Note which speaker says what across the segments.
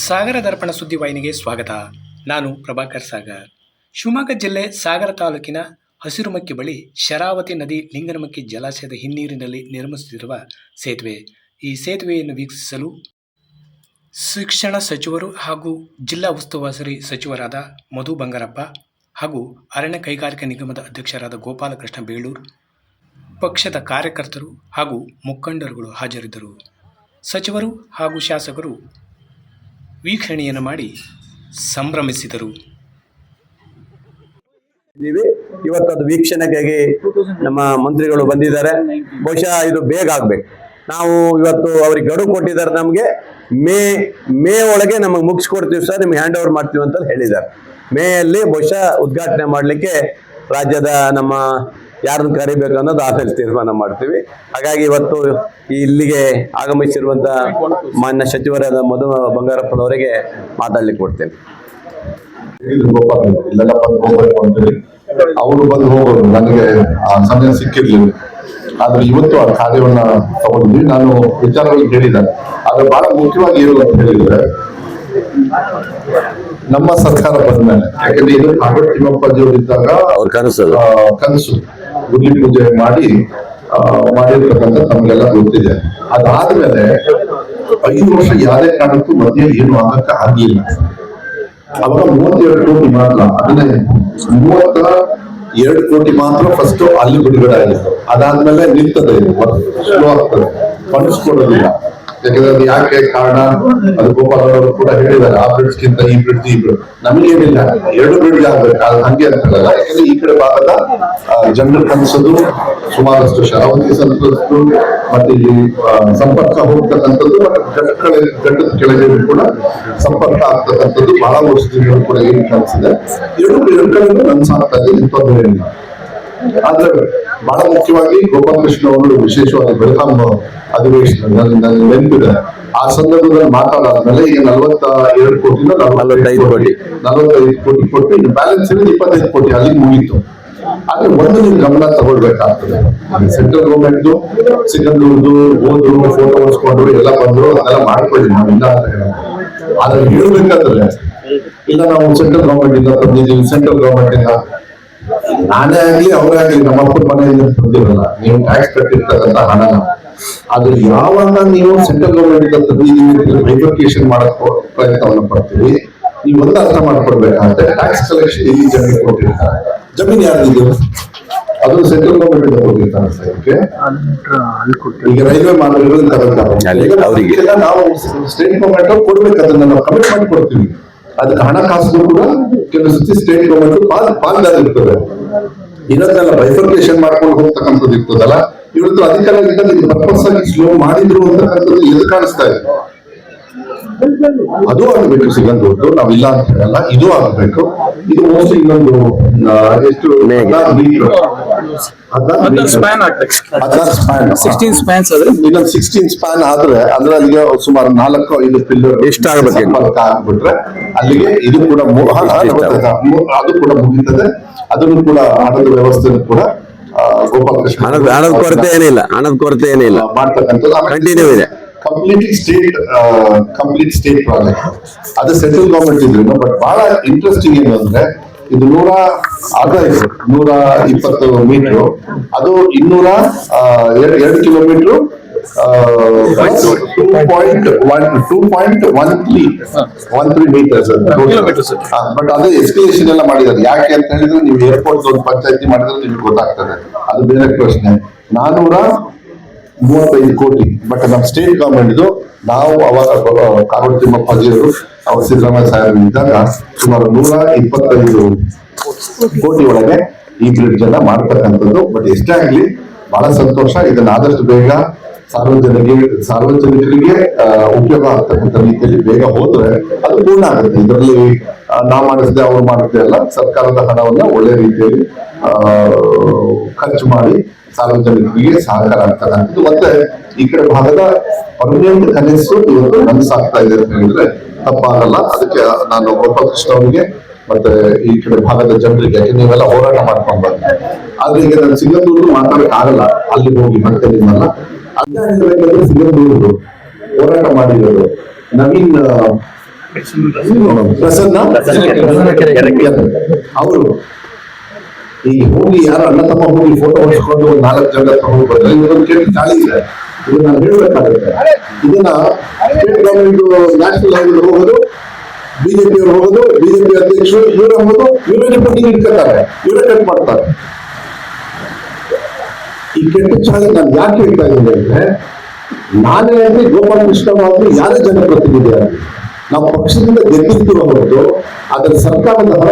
Speaker 1: ಸಾಗರ ದರ್ಪಣ ಸುದ್ದಿವಾಹಿನಿಗೆ ಸ್ವಾಗತ. ನಾನು ಪ್ರಭಾಕರ್ ಸಾಗರ್. ಶಿವಮೊಗ್ಗ ಜಿಲ್ಲೆ ಸಾಗರ ತಾಲೂಕಿನ ಹಸಿರುಮಕ್ಕಿ ಬಳಿ ಶರಾವತಿ ನದಿ ಲಿಂಗನಮಕ್ಕಿ ಜಲಾಶಯದ ಹಿನ್ನೀರಿನಲ್ಲಿ ನಿರ್ಮಿಸುತ್ತಿರುವ ಸೇತುವೆ. ಈ ಸೇತುವೆಯನ್ನು ವೀಕ್ಷಿಸಲು ಶಿಕ್ಷಣ ಸಚಿವರು ಹಾಗೂ ಜಿಲ್ಲಾ ಉಸ್ತುವಾರಿ ಸಚಿವರಾದ ಮಧು ಬಂಗಾರಪ್ಪ ಹಾಗೂ ಅರಣ್ಯ ಕೈಗಾರಿಕಾ ನಿಗಮದ ಅಧ್ಯಕ್ಷರಾದ ಗೋಪಾಲಕೃಷ್ಣ ಬೇಳೂರು, ಪಕ್ಷದ ಕಾರ್ಯಕರ್ತರು ಹಾಗೂ ಮುಖಂಡರುಗಳು ಹಾಜರಿದ್ದರು. ಸಚಿವರು ಹಾಗೂ ಶಾಸಕರು ವೀಕ್ಷಣೆಯನ್ನು ಮಾಡಿ ಸಂಭ್ರಮಿಸಿದರು.
Speaker 2: ಇವತ್ತು ಅದು ವೀಕ್ಷಣೆಗಾಗಿ ನಮ್ಮ ಮಂತ್ರಿಗಳು ಬಂದಿದ್ದಾರೆ. ಬಹುಶಃ ಇದು ಬೇಗ ಆಗ್ಬೇಕು. ನಾವು ಇವತ್ತು ಅವ್ರಿಗೆ ಗಡುವು ಕೊಟ್ಟಿದ್ದಾರೆ. ನಮಗೆ ಮೇ ಒಳಗೆ ನಮಗೆ ಮುಗಿಸ್ಕೊಡ್ತೀವಿ ಸರ್, ನಿಮ್ಗೆ ಹ್ಯಾಂಡ್ ಓವರ್ ಮಾಡ್ತೀವಿ ಅಂತ ಹೇಳಿದ್ದಾರೆ. ಮೇಯಲ್ಲಿ ಬಹುಶಃ ಉದ್ಘಾಟನೆ ಮಾಡಲಿಕ್ಕೆ ರಾಜ್ಯದ ನಮ್ಮ ಯಾರನ್ನು ಕರಿಬೇಕು ಅನ್ನೋದು ಆಫೀಸ್ ತೀರ್ಮಾನ ಮಾಡ್ತೀವಿ. ಹಾಗಾಗಿ ಇವತ್ತು ಇಲ್ಲಿಗೆ ಆಗಮಿಸಿರುವಂತ ಮಾನ್ಯ ಸಚಿವರಾದ ಮಧು ಬಂಗಾರಪ್ಪನವರಿಗೆ ಮಾತಾಡ್ಲಿಕ್ಕೆ ಕೊಡ್ತೇನೆ.
Speaker 3: ಅವರು ಬಂದು ಹೋಗೋದು ನನಗೆ ಆ ಸಮಯ ಸಿಕ್ಕಿರ್ಲಿಲ್ಲ. ಆದ್ರೆ ಇವತ್ತು ಆ ಕಾರ್ಯವನ್ನ ತಗೊಂಡ್ವಿ. ನಾನು ವಿಚಾರವಾಗಿ ಹೇಳಿದ್ದಾರೆ. ಆದ್ರೆ ಬಹಳ ಮುಖ್ಯವಾಗಿ ಏನು ಅಂತ ಹೇಳಿದ್ರೆ, ನಮ್ಮ ಸರ್ಕಾರ ಬಂದ್ಮೇಲೆ, ಯಾಕಂದ್ರೆ ಇದು ಕಾಗೋಡು ತಿಮ್ಮಪ್ಪಾಜಿಯವರು ಇದ್ದಾಗ ಅವ್ರ ಕನಸು ಗುಡ್ಲಿ ಪೂಜೆ ಮಾಡಿರ್ತಕ್ಕಂಥ ತಮ್ಗೆಲ್ಲ ಗೊತ್ತಿದೆ. ಅದಾದ್ಮೇಲೆ 5 ವರ್ಷ ಯಾವುದೇ ಕಾರಣಕ್ಕೂ ಮಧ್ಯೆ ಏನು ಆಗಕ್ಕೆ ಆಗ್ಲಿಲ್ಲ. ಅವಾಗ 32 ಕೋಟಿ ಮಾತ್ರ, ಅದನ್ನೇ 32 ಕೋಟಿ ಮಾತ್ರ ಫಸ್ಟ್ ಅಲ್ಲಿ ಬಿಡುಗಡೆ ಆಗಿದೆ. ಅದಾದ್ಮೇಲೆ ನಿಲ್ತದೆ, ಸ್ಲೋ ಆಗ್ತದೆ, ಫಂಡ್ಸ್ ಕೊಡೋದಿಲ್ಲ. ಯಾಕಂದ್ರೆ ಅದು ಯಾಕೆ ಕಾರಣ ಅದು ಗೋಪಾಲವರು ಕೂಡ ಹೇಳಿದ್ದಾರೆ. ಆ ಬ್ರಿಡ್ಜ್ ಗಿಂತ ಈ ಬ್ರಿಡ್ಜ್ ನಮಗೇನಿಲ್ಲ, 2 ಬ್ರಿಡ್ಜ್ ಆಗ್ಬೇಕು, ಅದು ಹಂಗೆ ಅಂತ ಹೇಳಲ್ಲ. ಯಾಕಂದ್ರೆ ಈ ಕಡೆ ಭಾಗದ ಜನರು ಕನ್ಸೋದು ಸುಮಾರಷ್ಟು ಶರಾವತಿ ಸಂತ್ರಸ್ತು ಮತ್ತೆ ಇಲ್ಲಿ ಸಂಪರ್ಕ ಹೋಗ್ತಕ್ಕಂಥದ್ದು, ಘಟ್ಟದ ಕೆಳಗೆ ಕೂಡ ಸಂಪರ್ಕ ಆಗ್ತಕ್ಕಂಥದ್ದು ಬಹಳ ವರ್ಷದಿಂದ ಕೂಡ ಏನ್ ಕನ್ಸಿದೆ. 2 ಕಡೆ ನನ್ಸಾಗ್ತಾ ಇದೆ, ತೊಂದರೆ ಇಲ್ಲ. ಆದ್ರೆ ಬಹಳ ಮುಖ್ಯವಾಗಿ ಗೋಪಾಲಕೃಷ್ಣ ಅವರು ವಿಶೇಷವಾಗಿ ಬೆಳಗಾಂ ಅಧಿವೇಶನ ನನಗೆ ನೆನಪಿದೆ. ಆ ಸಂದರ್ಭದಲ್ಲಿ ಮಾತಾಡಾದ್ಮೇಲೆ ಈಗ 42 ಕೋಟಿನ 45 ಕೋಟಿ ಕೊಟ್ಟು ಇನ್ನು ಬ್ಯಾಲೆನ್ಸ್ ಇರೋದು 25 ಕೋಟಿ ಅಲ್ಲಿಗೆ ಮುಗೀತು. ಆದ್ರೆ ಒಂದು ನೀವು ಗಮನ ತಗೊಳ್ಬೇಕಾಗ್ತದೆ. ಸೆಂಟ್ರಲ್ ಗೌರ್ಮೆಂಟ್ ಸಿಗಂದೂರ್ದು ಹೋದ್ರು, ಫೋಟೋ ಹೊಡ್ಸ್ಕೊಂಡ್ರು, ಎಲ್ಲ ಬಂದ್ರು, ಅದೆಲ್ಲ ಮಾಡ್ಕೊಳ್ಳಿ, ನಾವಿಲ್ಲ ಅಂತ ಹೇಳ. ಆದ್ರೆ ಹೇಳ್ಬೇಕಾದ್ರೆ ಇಲ್ಲ ನಾವು ಸೆಂಟ್ರಲ್ ಗೌರ್ಮೆಂಟ್ ಇಂದ ತಂದಿದ್ದೀವಿ, ಸೆಂಟ್ರಲ್ ಗೌರ್ಮೆಂಟ್ ಇಂದ ನಾನೇ ಆಗ್ಲಿ ಅವರೇ ಆಗ್ಲಿ ನಮ್ಮ ಅಪ್ಪನ ಮನೆಯಿಂದ ತಂದಿರಲ್ಲ, ನೀವು ಟ್ಯಾಕ್ಸ್ ಕಟ್ಟಿರ್ತಕ್ಕಂಥ ಹಣನ. ಆದ್ರೆ ಯಾವಾಗ ನೀವು ಸೆಂಟ್ರಲ್ ಗೌರ್ಮೆಂಟ್ ಇಂದ ತಂದಿದ್ದೀವಿ ಬೈಫರ್ಕೇಶನ್ ಮಾಡಕ್ ಪ್ರಯತ್ನವನ್ನ ಪಡ್ತೀವಿ, ನೀವು ಒಂದು ಅರ್ಥ ಮಾಡ್ಕೊಡ್ಬೇಕಾಗುತ್ತೆ. ಟ್ಯಾಕ್ಸ್ ಕಲೆಕ್ಷನ್ ಇಲ್ಲಿ ಜನರಿಗೆ ಕೊಟ್ಟಿರ್ತಾರೆ, ಜಮೀನು ಯಾರಿದ್ದು ಅದು ಸೆಂಟ್ರಲ್ ಗೌರ್ಮೆಂಟ್ ಇಂದ ಕೊಟ್ಟಿರ್ತಾರೆ. ಈಗ ರೈಲ್ವೆ ಮಾರ್ಗಗಳು ನಾವು ಸ್ಟೇಟ್ ಗೌರ್ಮೆಂಟ್ ಕೊಡ್ಬೇಕು, ಅದನ್ನ ನಾವು ಕಮಿಟ್ಮೆಂಟ್ ಕೊಡ್ತೀವಿ. ಅದಕ್ಕೆ ಹಣಕಾಸು ಕೂಡ ಕೆಲವು ಸತಿ ಸ್ಟೇಟ್ ಗೌರ್ಮೆಂಟ್ ಪಾಲ್ದಾರ ಇರ್ತದೆ. ಇದನ್ನೆಲ್ಲ ಬೈಫರ್ಕೇಶನ್ ಮಾಡ್ಕೊಂಡು ಹೋಗ್ತಕ್ಕಂಥದ್ದು ಇರ್ತದಲ್ಲ, ಇವತ್ತು ಅಧಿಕಾರಿಗಳಿಂದ ಪರ್ಪಸ್ ಆಗಿ ಸ್ಲೋ ಮಾಡಿದ್ರು ಅಂತಕ್ಕಂಥದ್ದು ಎದು ಕಾಣಿಸ್ತಾ ಇದೆ. ಅದು ಆಗಬೇಕು ಸಿಗಂದೂರ್ದು, ನಾವಿಲ್ಲ ಅಂತ ಹೇಳಲ್ಲ, ಇದು ಆಗಬೇಕು. ಇದು ಮೋಸ್ಟ್ಲಿ ಇನ್ನೊಂದು ಎಷ್ಟು 16 ಸ್ಪ್ಯಾನ್ ಆದ್ರೆ ಅಂದ್ರೆ ಅಲ್ಲಿಗೆ ಸುಮಾರು 4-5 ಪಿಲ್ಲರ್
Speaker 2: ಎಷ್ಟು ಆಗ್ಬಿಟ್ರೆ
Speaker 3: ಅಲ್ಲಿಗೆ ಇದು ಕೂಡ ಅದು ಕೂಡ ಮುಗಿತದೆ. ಅದನ್ನು ಕೂಡ ಹಣದ ವ್ಯವಸ್ಥೆ ಕೂಡ ಗೋಪಾಲಕೃಷ್ಣ
Speaker 2: ಹಣದ ಕೊರತೆ ಏನಿಲ್ಲ
Speaker 3: ಮಾಡ್ತಕ್ಕಂಥದ್ದು ಕಂಟಿನ್ಯೂ ಇದೆ. Complete state project. ಅದು ಸೆಂಟ್ರಲ್ ಗವರ್ಮೆಂಟ್ ಇದ್ರು. ಬಟ್ ಬಹಳ ಇಂಟ್ರೆಸ್ಟಿಂಗ್ ಏನು ಅಂದ್ರೆ, ಇದು 120 ಮೀಟರ್, ಅದು 200 ಕಿಲೋಮೀಟರ್ 2.13 ಮೀಟರ್ಸ್. ಬಟ್ ಅದು ಎಸ್ಕಲೇಷನ್ ಎಲ್ಲ ಮಾಡಿದ್ದಾರೆ. ಯಾಕೆ ಅಂತ ಹೇಳಿದ್ರೆ, ನೀವು ಏರ್ಪೋರ್ಟ್ ಒಂದು ಪಂಚಾಯತಿ ಮಾಡಿದ್ರೆ ನಿಮ್ಗೆ ಗೊತ್ತಾಗ್ತದೆ, ಅದು ಬೇರೆ ಪ್ರಶ್ನೆ. 435 ಕೋಟಿ. ಬಟ್ ನಮ್ಮ ಸ್ಟೇಟ್ ಗವರ್ಮೆಂಟ್ ನಾವು ಅವಾಗ ಕಾಗೋಡು ತಿಮ್ಮಪ್ಪಾಜಿಯವರು ಅವ್ರ ಸಿದ್ದರಾಮಯ್ಯ ಸಾಹೇಬ್ ಇದ್ದಾಗ ಸುಮಾರು 125 ಕೋಟಿ ಒಳಗೆ ಈ ಬ್ರಿಡ್ಜ್ ಅನ್ನ ಮಾಡ್ತಕ್ಕಂಥದ್ದು. ಬಟ್ ಎಷ್ಟೇ ಆಗ್ಲಿ ಬಹಳ ಸಂತೋಷ. ಇದನ್ನ ಆದಷ್ಟು ಬೇಗ ಸಾರ್ವಜನಿಕರಿಗೆ ಉಪಯೋಗ ಆಗ್ತಕ್ಕಂಥ ರೀತಿಯಲ್ಲಿ ಬೇಗ ಹೋದ್ರೆ ಅದು ಪೂರ್ಣ ಆಗುತ್ತೆ. ಇದರಲ್ಲಿ ನಾವು ಮಾಡಿಸಿದೆ ಅವ್ರು ಮಾಡಿಸಿದೆ ಅಲ್ಲ, ಸರ್ಕಾರದ ಹಣವನ್ನ ಒಳ್ಳೆ ರೀತಿಯಲ್ಲಿ ಖರ್ಚು ಮಾಡಿ ಸಾರ್ವಜನಿಕರಿಗೆ ಸಹಕಾರ ಆಗ್ತಕ್ಕಂಥದ್ದು. ಮತ್ತೆ ಈ ಕಡೆ ಭಾಗದ ಪರ್ಮನೆಂಟ್ ಕನೆಕ್ಟ್ಸ್ ಇವತ್ತು ನನ್ಸಾಗ್ತಾ ಇದೆ ಅಂತ ಹೇಳಿದ್ರೆ ತಪ್ಪಾಗಲ್ಲ. ಅದಕ್ಕೆ ನಾನು ಗೋಪಾಲಕೃಷ್ಣ ಅವರಿಗೆ ಮತ್ತೆ ಈ ಕಡೆ ಭಾಗದ ಜನರಿಗೆ, ಯಾಕೆ ನೀವೆಲ್ಲ ಹೋರಾಟ ಮಾಡ್ಕೊಂಡು ಬಂದ್ರೆ, ಆದ್ರೆ ಈಗ ನಾನು ಸಿಗಂದೂರು ಮಾತಾಡಕ್ ಆಗಲ್ಲ, ಅಲ್ಲಿ ಹೋಗಿ ಮತ್ತೆ ನಿಮ್ಮಲ್ಲ. ಅದೇ ಹೇಳ್ಬೇಕಂದ್ರೆ ಸಿಗಂದೂರು ಹೋರಾಟ ಮಾಡಿರೋದು ನವೀನ್ ಪ್ರಸನ್ನ ಅವರು ಈ ಹೋಗಿ ಯಾರು ಅಣ್ಣ ತಮ್ಮ ಹೋಗಿ ಫೋಟೋ ಹೊಡ್ಸ್ಕೊಂಡು 4 ಜನ ತಗೊಂಡು ಬಂದ್ರೆ ಇದೊಂದು ಕೆಟ್ಟ ಚಾಳಿ ಇದೆ. ಇದು ನಾನು ಹೇಳ್ಬೇಕಾಗುತ್ತೆ. ಇದನ್ನ ಸ್ಟೇಟ್ ಗವರ್ಮೆಂಟ್ ನ್ಯಾಷನಲ್ ಲೆವೆಲ್ ಹೋಗೋದು, ಬಿಜೆಪಿ ಅವರು ಹೋಗೋದು, ಬಿಜೆಪಿ ಅಧ್ಯಕ್ಷರು ಇವರೇ ಹೋಗೋದು, ಇವರೇ ಪಟ್ಟಿಗೆ ಇಟ್ಕೊತಾರೆ, ಇವರೇ ಕಟ್ ಮಾಡ್ತಾರೆ. ಈ ಕೆಟ್ಟ ಚಾಳಿ ನಾನು ಯಾಕೆ ಹೇಳ್ತಾ ಇದ್ದೀನಿ ಅಂದ್ರೆ, ನಾನೇ ಆಗಲಿ ಗೋಪಾಲ ಕೃಷ್ಣ ಆಗಲಿ ಯಾರೇ ಜನಪ್ರತಿನಿಧಿ ಆಗಲಿ ನಾವು ಪಕ್ಷದಿಂದ ಗೆದ್ದಿರ್ತೀವ ಹೊರತು ಅದರ ಸರ್ಕಾರದ ಹಣ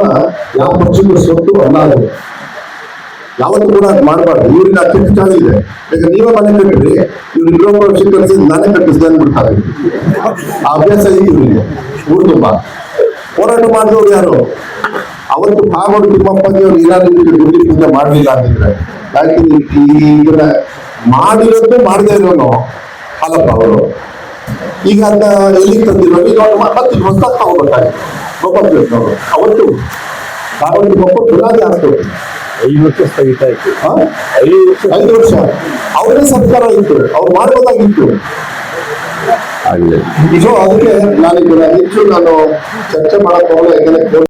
Speaker 3: ಯಾವ ಪಕ್ಷದ ಸ್ವತ್ತು ಅಲ್ಲ. ಅದು ಯಾವತ್ತೂ ಕೂಡ ಮಾಡಬಾರ್ದು. ಇವ್ರಿಗೆ ಆ ಕೆಟ್ಟ ಚಾಳಿ ಇದೆ. ಈಗ ನೀವೇ ಮನೆ ಕಟ್ಟಿರಿ, ಇವ್ರು ಇನ್ನೊಬ್ಬ ವರ್ಷ ಕಳಿಸಿ ನಾನೇ ಕಟ್ಟಿಸಿದೆ ಅಂದ್ಬಿಡ್ತಾರೆ. ಆ ಅಭ್ಯಾಸ ಇದೆ ಇವರಿಗೆ ಊರು ತುಂಬ. ಹೋರಾಟ ಮಾಡಿದವ್ರು ಯಾರು? ಅವತ್ತು ಕಾಗೋಡು ತಿಮ್ಮಪ್ಪಗೆ ಅವ್ರು ಏನಾದ್ರು ಗುಡಿ ಪೂಜೆ ಮಾಡಲಿಲ್ಲ ಅಂತಿದ್ರೆ, ಯಾಕೆ ಇದನ್ನ ಮಾಡಿರೋದು ಮಾಡದೇ ಇರೋನು ಹಾಲಪ್ಪ ಅವರು ಈಗ ಅದನ್ನ ಎಲ್ಲಿಗೆ ತಂದಿರೋ ಈಗ ಮತ್ತೆ ಹೊಸದಾಗಿ ತಗೋಬೇಕಾಗಿತ್ತು. ಗೋಪಾಲ ಕೃಷ್ಣ ಅವರು ಅವತ್ತು ಕಾಗೋಡು ತಿಮ್ಮಪ್ಪ ಬುನಾದಿ ಹಾಕ್ತಾರೆ.
Speaker 2: 5 ವರ್ಷ ಸ್ಥಗಿತ ಆಯ್ತು.
Speaker 3: 5 ವರ್ಷ ಅವರೇ ಸರ್ಕಾರ ಇತ್ತು, ಅವ್ರು ಮಾಡ್ಬೋದಾಗಿತ್ತು.
Speaker 2: ಆಗಲಿ.
Speaker 3: ಸೊ ಅದಕ್ಕೆ ನಾನು ಹೆಚ್ಚು ಚರ್ಚೆ ಮಾಡಕ್ ಹೋಗಲ್ಲ. ಯಾಕಂದ್ರೆ